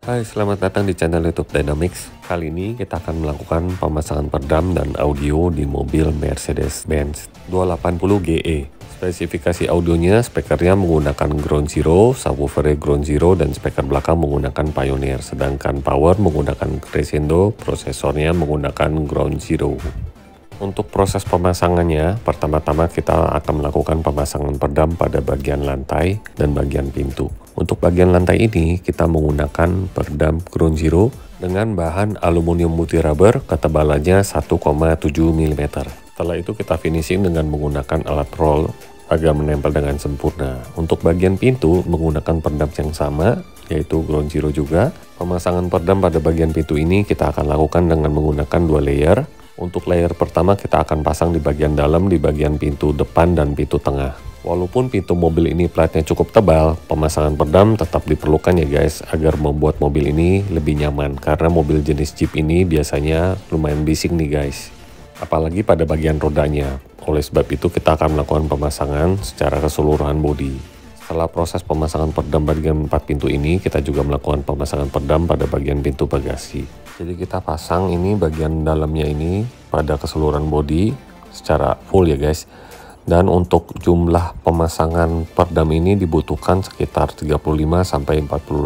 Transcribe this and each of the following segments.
Hai, selamat datang di channel YouTube Dynamics. Kali ini kita akan melakukan pemasangan peredam dan audio di mobil Mercedes-Benz 280 GE. Spesifikasi audionya, speakernya menggunakan Ground Zero, subwoofernya Ground Zero, dan speaker belakang menggunakan Pioneer. Sedangkan power menggunakan Crescendo, prosesornya menggunakan Ground Zero. Untuk proses pemasangannya, pertama-tama kita akan melakukan pemasangan peredam pada bagian lantai dan bagian pintu. Untuk bagian lantai ini, kita menggunakan peredam Ground Zero dengan bahan aluminium multirubber ketebalannya 1,7 mm. Setelah itu kita finishing dengan menggunakan alat roll agar menempel dengan sempurna. Untuk bagian pintu menggunakan peredam yang sama, yaitu Ground Zero juga. Pemasangan peredam pada bagian pintu ini kita akan lakukan dengan menggunakan 2 layer. Untuk layer pertama kita akan pasang di bagian dalam, di bagian pintu depan dan pintu tengah. Walaupun pintu mobil ini platnya cukup tebal, pemasangan peredam tetap diperlukan ya guys, agar membuat mobil ini lebih nyaman. Karena mobil jenis Jeep ini biasanya lumayan bising nih guys, apalagi pada bagian rodanya. Oleh sebab itu kita akan melakukan pemasangan secara keseluruhan bodi. Setelah proses pemasangan peredam bagian 4 pintu ini, kita juga melakukan pemasangan peredam pada bagian pintu bagasi. Jadi kita pasang ini bagian dalamnya ini pada keseluruhan bodi secara full ya guys. Dan untuk jumlah pemasangan peredam ini dibutuhkan sekitar 35-40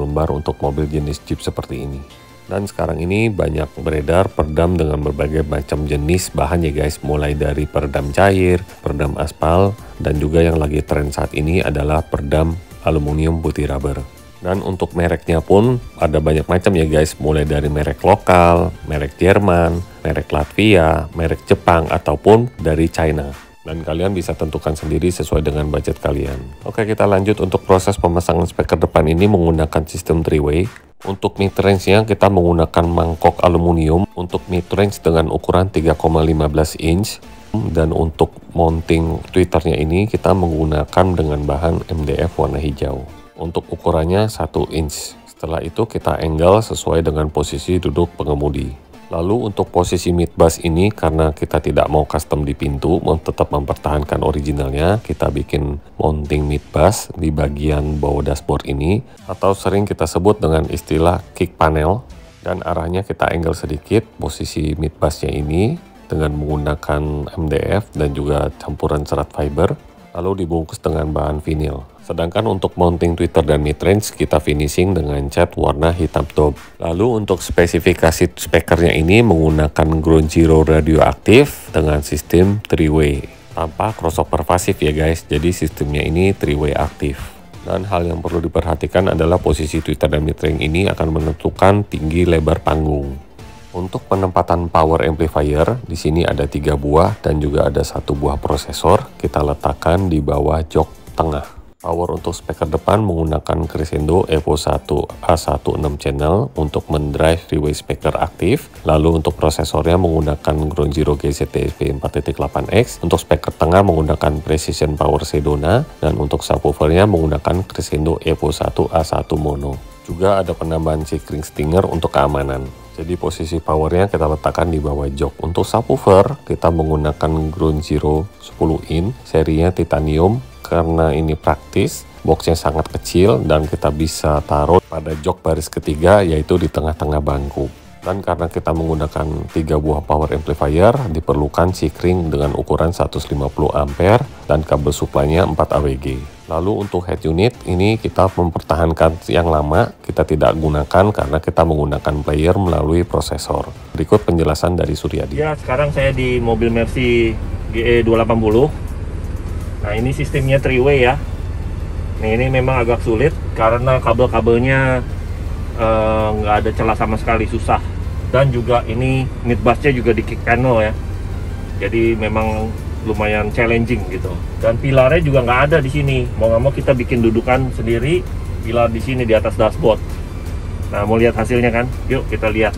lembar untuk mobil jenis Jeep seperti ini. Dan sekarang ini banyak beredar peredam dengan berbagai macam jenis bahan ya guys. Mulai dari peredam cair, peredam aspal, dan juga yang lagi tren saat ini adalah peredam aluminium multirubber. Dan untuk mereknya pun ada banyak macam ya guys, mulai dari merek lokal, merek Jerman, merek Latvia, merek Jepang, ataupun dari China. Dan kalian bisa tentukan sendiri sesuai dengan budget kalian. Oke, kita lanjut untuk proses pemasangan speaker depan ini menggunakan sistem 3-way. Untuk mid-range-nya kita menggunakan mangkok aluminium untuk mid-range dengan ukuran 3,15 inch. Dan untuk mounting tweeternya ini kita menggunakan dengan bahan MDF warna hijau. Untuk ukurannya 1 inch. Setelah itu kita angle sesuai dengan posisi duduk pengemudi. Lalu untuk posisi mid bass ini, karena kita tidak mau custom di pintu, tetap mempertahankan originalnya, kita bikin mounting mid bass di bagian bawah dashboard ini, atau sering kita sebut dengan istilah kick panel. Dan arahnya kita angle sedikit posisi mid bassnya ini dengan menggunakan MDF dan juga campuran serat fiber, lalu dibungkus dengan bahan vinil. Sedangkan untuk mounting tweeter dan mid-range kita finishing dengan cat warna hitam top. Lalu untuk spesifikasi speakernya ini menggunakan Ground Zero radioaktif dengan sistem 3-way. Tanpa crossover pasif ya guys, jadi sistemnya ini 3-way aktif. Dan hal yang perlu diperhatikan adalah posisi tweeter dan mid-range ini akan menentukan tinggi lebar panggung. Untuk penempatan power amplifier, di sini ada 3 buah dan juga ada 1 buah prosesor. Kita letakkan di bawah jok tengah. Power untuk speaker depan menggunakan Crescendo Evo 1 A16 channel untuk mendrive 3-way speaker aktif. Lalu untuk prosesornya menggunakan Ground Zero GZTSP 4.8X. Untuk speaker tengah menggunakan Precision Power Sedona. Dan untuk subwoofernya menggunakan Crescendo Evo 1 A1 mono. Juga ada penambahan Seekring Stinger untuk keamanan. Jadi posisi powernya kita letakkan di bawah jok. Untuk subwoofer kita menggunakan Ground Zero 10 in, serinya titanium. Karena ini praktis, boxnya sangat kecil dan kita bisa taruh pada jok baris ketiga, yaitu di tengah-tengah bangku. Dan karena kita menggunakan 3 buah power amplifier, diperlukan Seekring dengan ukuran 150 ampere dan kabel supply-nya 4 AWG. Lalu untuk head unit ini kita mempertahankan yang lama, kita tidak gunakan karena kita menggunakan player melalui prosesor. Berikut penjelasan dari Suryadi. Ya, sekarang saya di mobil Mercy GE 280. Nah, ini sistemnya 3-way ya. Nah, ini memang agak sulit karena kabel-kabelnya nggak ada celah sama sekali, susah. Dan juga ini mid bassnya juga di kick panel ya. Jadi memang lumayan challenging gitu. Dan pilarnya juga nggak ada di sini. Mau nggak mau kita bikin dudukan sendiri, pilar di sini di atas dashboard. Nah, mau lihat hasilnya kan? Yuk kita lihat.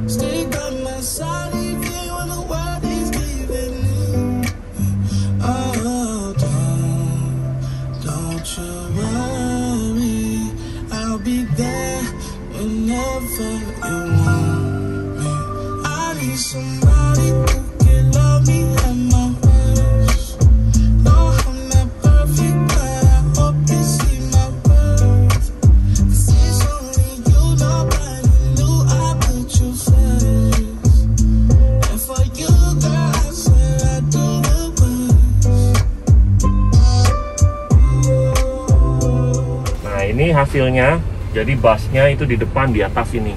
Stay by my side even when the world is giving in. ini hasilnya. Jadi bassnya itu di depan, di atas ini.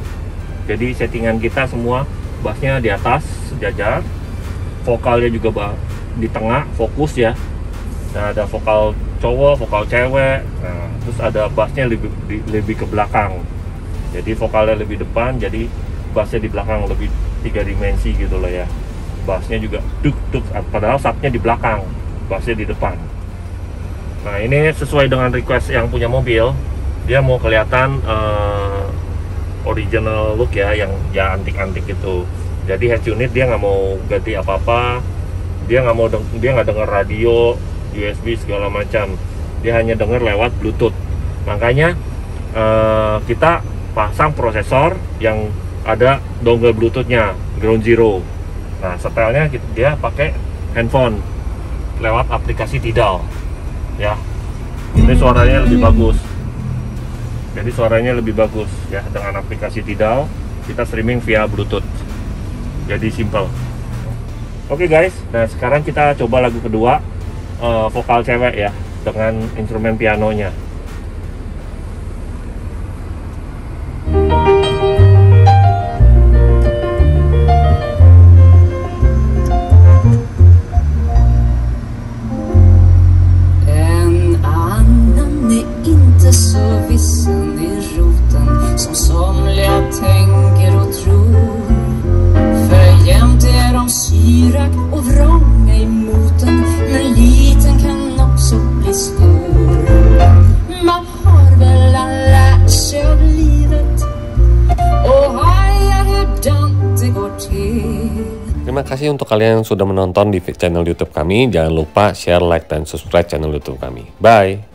Jadi settingan kita semua bassnya di atas sejajar, vokalnya juga di tengah fokus ya. Nah, ada vokal cowok, vokal cewek. Nah, terus ada bassnya lebih ke belakang. Jadi vokalnya lebih depan, jadi bassnya di belakang, lebih 3 dimensi gitu loh ya. Bassnya juga duk duk, padahal subnya di belakang, bassnya di depan. Nah, ini sesuai dengan request yang punya mobil. Dia mau kelihatan original look ya, yang ya antik-antik gitu. Jadi head unit dia nggak mau ganti apa-apa. Dia nggak denger radio, USB segala macam. Dia hanya denger lewat Bluetooth. Makanya kita pasang prosesor yang ada dongle Bluetoothnya, Ground Zero. Nah, setelnya dia pakai handphone lewat aplikasi Tidal. Ya, ini suaranya lebih bagus. Jadi suaranya lebih bagus ya dengan aplikasi Tidal. Kita streaming via Bluetooth. Jadi simple. Oke guys, nah sekarang kita coba lagu kedua, vokal cewek ya, dengan instrumen pianonya. Terima kasih untuk kalian yang sudah menonton di channel YouTube kami. Jangan lupa share, like, dan subscribe channel YouTube kami. Bye!